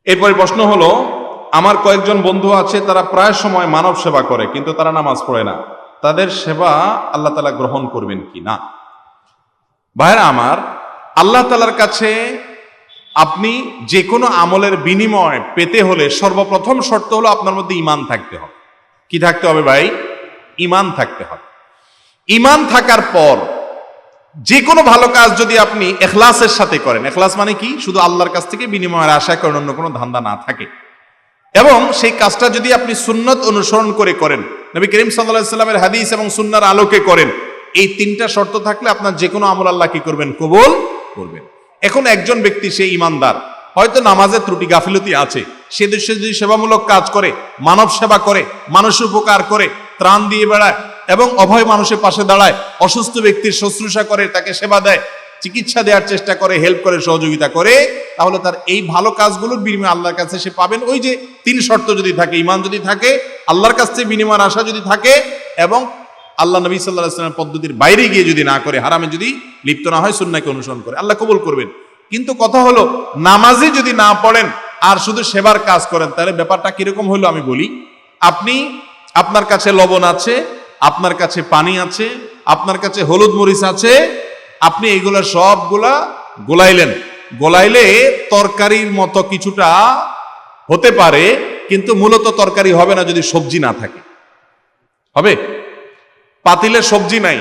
এরপরে প্রশ্ন হলো, আমার কয়েকজন বন্ধু আছে তারা প্রায় সময় মানব সেবা করে কিন্তু তারা নামাজ পড়ে না, তাদের সেবা আল্লাহ তাআলা গ্রহণ করবেন কি না? ভাইরা আমার, আল্লাহ তাআলার কাছে আপনি যে কোনো আমলের বিনিময় পেতে হলে সর্বপ্রথম শর্ত হলো আপনার মধ্যে ঈমান থাকতে হবে। কি থাকতে হবে ভাই? ঈমান থাকতে হবে। ঈমান থাকার পর যে কোনো ভালো কাজ যদি আপনি ইখলাসের সাথে করেন, ইখলাস মানে কি? শুধু আল্লাহর কাছ থেকে বিনিময়ের আশা করেন, অন্য কোনো ধান্দা না থাকে, এবং সেই কাজটা যদি আপনি সুন্নত অনুসরণ করে করেন, নবী করিম সাল্লাল্লাহু আলাইহি ওয়াসাল্লামের হাদিস এবং সুন্নাহর আলোকে করেন, এই তিনটা শর্ত থাকলে আপনার যে কোনো আমল আল্লাহ কি করবেন? কবুল করবেন। এখন একজন ব্যক্তি সে ঈমানদার, হয়তো নামাজের ত্রুটি গাফিলতি আছে, সে দেশে যদি সেবামূলক কাজ করে, মানব সেবা করে, মানুষের উপকার করে, ত্রাণ দিয়ে বেড়ায় এবং অভয় মানুষের পাশে দাঁড়ায়, অসুস্থ ব্যক্তির শুশ্রূষা করে, তাকে সেবা দেয়, চিকিৎসা দেওয়ার চেষ্টা করে, হেল্প করে, সহযোগিতা করে, তাহলে তার এই ভালো কাজগুলোর বিনিময়ে আল্লাহর কাছে সে পাবেন ওই যে তিন শর্ত যদি থাকে, ঈমান যদি থাকে, আল্লাহর কাছ থেকে বিনিময়ের আশা যদি থাকে, এবং আল্লাহ নবী সাল্লাল্লাহু আলাইহি ওয়াসাল্লামের পদ্ধতির বাইরে গিয়ে যদি না করে, হারামে যদি লিপ্ত না হয়, সুন্নাহকে অনুসরণ করে, আল্লাহ কবুল করবেন। কিন্তু কথা হলো, নামাজে যদি না পড়েন আর শুধু সেবার কাজ করেন, তাহলে ব্যাপারটা কিরকম হলো আমি বলি। আপনার কাছে লবণ আছে, আপনার কাছে পানি আছে, আপনার কাছে হলুদ মরিচ আছে, আপনি এইগুলা সবগুলা গোলাইলে তরকারির মতো কিছুটা হতে পারে, কিন্তু মূলত তরকারি হবে না যদি সবজি না থাকে। হবে? পাতিলে সবজি নাই,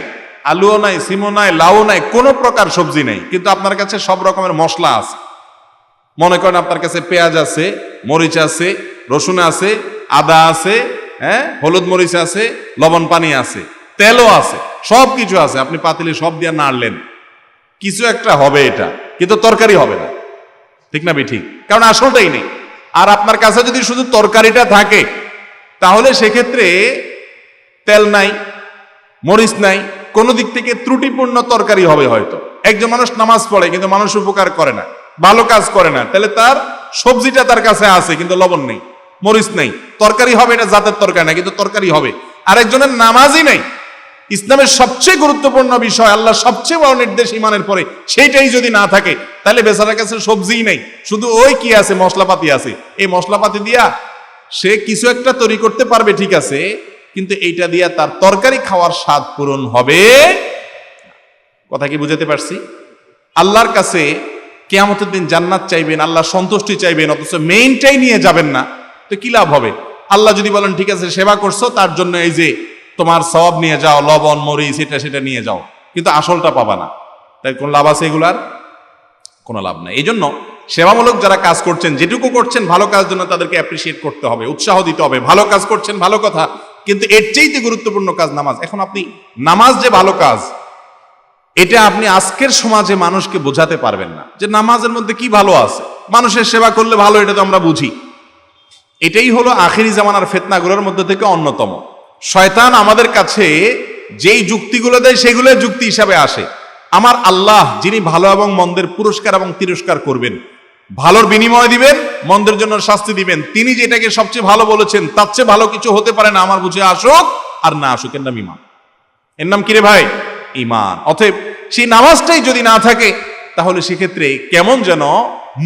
আলুও নাই, সিমও নাই, লাউ নাই, কোনো প্রকার সবজি নাই, কিন্তু আপনার কাছে সব রকমের মশলা আছে। মনে করেন আপনার কাছে পেঁয়াজ আছে, মরিচ আছে, রসুন আছে, আদা আছে, হলুদ মরিচ আছে, লবণ পানি আছে, তেলও আছে, সব কিছু আছে। আপনি পাতিলে সব দিয়ে নাড়লেন, কিছু একটা হবে এটা, কিন্তু তরকারি হবে না। ঠিক না ঠিক? কারণ আসলটাই নেই। আর আপনার কাছে যদি শুধু তরকারিটা থাকে, তাহলে সেক্ষেত্রে তেল নাই, মরিচ নাই, কোন দিক থেকে ত্রুটিপূর্ণ তরকারি হবে হয়তো। একজন মানুষ নামাজ পড়ে কিন্তু মানুষ উপকার করে না, ভালো কাজ করে না, তাহলে তার সবজিটা তার কাছে আছে কিন্তু লবণ নেই, মরিচ নেই, তরকারি হবে, এটা জাতের তরকারি না কিন্তু তরকারি হবে। আরেকজনের নামাজই নেই, ইসলামের সবচেয়ে গুরুত্বপূর্ণ বিষয়, আল্লাহ সবচেয়ে বড় নির্দেশ ঈমানের পরে, সেইটাই যদি না থাকে, তাহলে বেচারার কাছে সবজিই নেই, শুধু ওই কি আছে, মশলাপাতি আছে। এই মশলাপাতি দিয়া সে কিছু একটা তৈরি করতে পারবে, ঠিক আছে, কিন্তু এইটা দিয়া তার তরকারি খাওয়ার স্বাদ পূরণ হবে। কথা কি বুঝাতে পারছি? আল্লাহর কাছে কিয়ামতের দিন জান্নাত চাইবেন, আল্লাহ সন্তুষ্টি চাইবেন, অথচ মেইনটাই নিয়ে যাবেন না, তো কি লাভ হবে? আল্লাহ যদি বলেন ঠিক আছে সেবা করছো, তার জন্য এই যে তোমার সওয়াব নিয়ে যাও, লবণ মরিচ এটা সেটা নিয়ে যাও, কিন্তু আসলটা পাবা না, তাই কোন লাভ আছে? এগুলার কোনো লাভ নাই। এই জন্য সেবামূলক যারা কাজ করছেন, যেটুকু করছেন ভালো কাজের জন্য, তাদেরকে অ্যাপ্রিসিয়েট করতে হবে, উৎসাহ দিতে হবে। ভালো কাজ করছেন, ভালো কথা, কিন্তু এর চাইতে গুরুত্বপূর্ণ কাজ নামাজ। এখন আপনি নামাজ যে ভালো কাজ, এটা আপনি আজকের সমাজে মানুষকে বোঝাতে পারবেন না যে নামাজের মধ্যে কি ভালো আছে। মানুষের সেবা করলে ভালো, এটা তো আমরা বুঝি। এটাই হলো আখিরি জামানার ফিতনাগুলোর মধ্যে থেকে অন্যতম। শয়তান আমাদের কাছে যেই যুক্তিগুলো দেয়, সেগুলো যুক্তি হিসাবে আসে। আমার আল্লাহ যিনি ভালো এবং মন্দের পুরস্কার এবং তিরস্কার করবেন, ভালোর বিনিময় দিবেন, মন্দের জন্য শাস্তি দিবেন, তিনি যেটাকে সবচেয়ে ভালো বলেছেন, তার চেয়ে ভালো কিছু হতে পারে না। আমার বুঝে আসুক আর না আসুক, এর নাম ঈমান। এর নাম কি রে ভাই? ঈমান। অতএব সেই নামাজটাই যদি না থাকে, তাহলে সেক্ষেত্রে কেমন যেন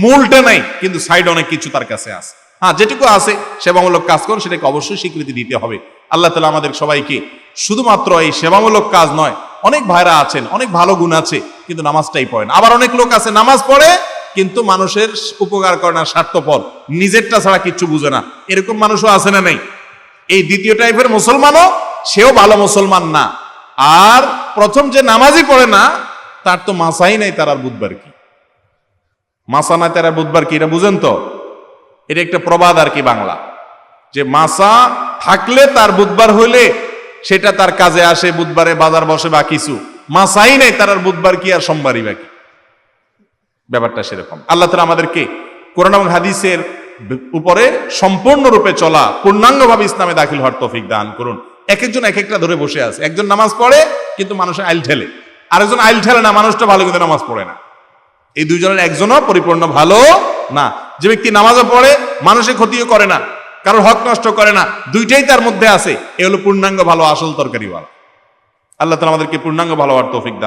মূলটা নাই, কিন্তু সাইড অনেক কিছু তার কাছে আছে। হ্যাঁ, যেটুকু আছে সেবামূলক কাজ করুন, সেটাকে অবশ্যই স্বীকৃতি দিতে হবে। আল্লাহ তাআলা আমাদের সবাইকে শুধুমাত্র এই সেবামূলক কাজ নয়, অনেক ভাইরা আছেন, অনেক ভালো গুণ আছে, কিন্তু নামাজটাই পড়েন। আবার অনেক লোক আছে নামাজ পড়ে কিন্তু মানুষের উপকার করে না, স্বার্থপর, নিজেরটা ছাড়া কিচ্ছু বুঝে না। এরকম মানুষও আছে না নেই? এই দ্বিতীয় টাইপের মুসলমানও, সেও ভালো মুসলমান না। আর প্রথম যে নামাজই পড়ে না, তার তো মাসাই নাই, তার আর বুধবার কি? মাসা নাই, তার আর বুধবার কি? এটা বুঝেন তো? এটা একটা প্রবাদ আর কি বাংলা, যে মাসা থাকলে তার বুধবার হইলে সেটা তার কাজে আসে, বুধবারে বাজার বসে বা কিছু। মাসাই নেই, তার আর বুধবার কি আর সোমবারই বাকি। ব্যাপারটা সেরকম। আল্লাহ তাআলা আমাদেরকে কোরআন এবং হাদিসের উপরে সম্পূর্ণরূপে চলা, পূর্ণাঙ্গভাবে ইসলামে দাখিল হওয়ার তৌফিক দান করুন। এক একজন এক একটা ধরে বসে আছে। একজন নামাজ পড়ে কিন্তু মানুষের আইল ঠেলে, আরেকজন আইল ঠেলে না, মানুষটা ভালো কিন্তু নামাজ পড়ে না। এই দুইজনের একজনও পরিপূর্ণ ভালো না। যে ব্যক্তি নামাজও পড়ে, মানুষের ক্ষতিও করে না, কারোর হক নষ্ট করে না, দুইটাই তার মধ্যে আছে, এ হলো পূর্ণাঙ্গ ভালো, আসল তরকারিওয়ালা। আল্লাহ তাআলা আমাদেরকে পূর্ণাঙ্গ ভালো হওয়ার তৌফিক দান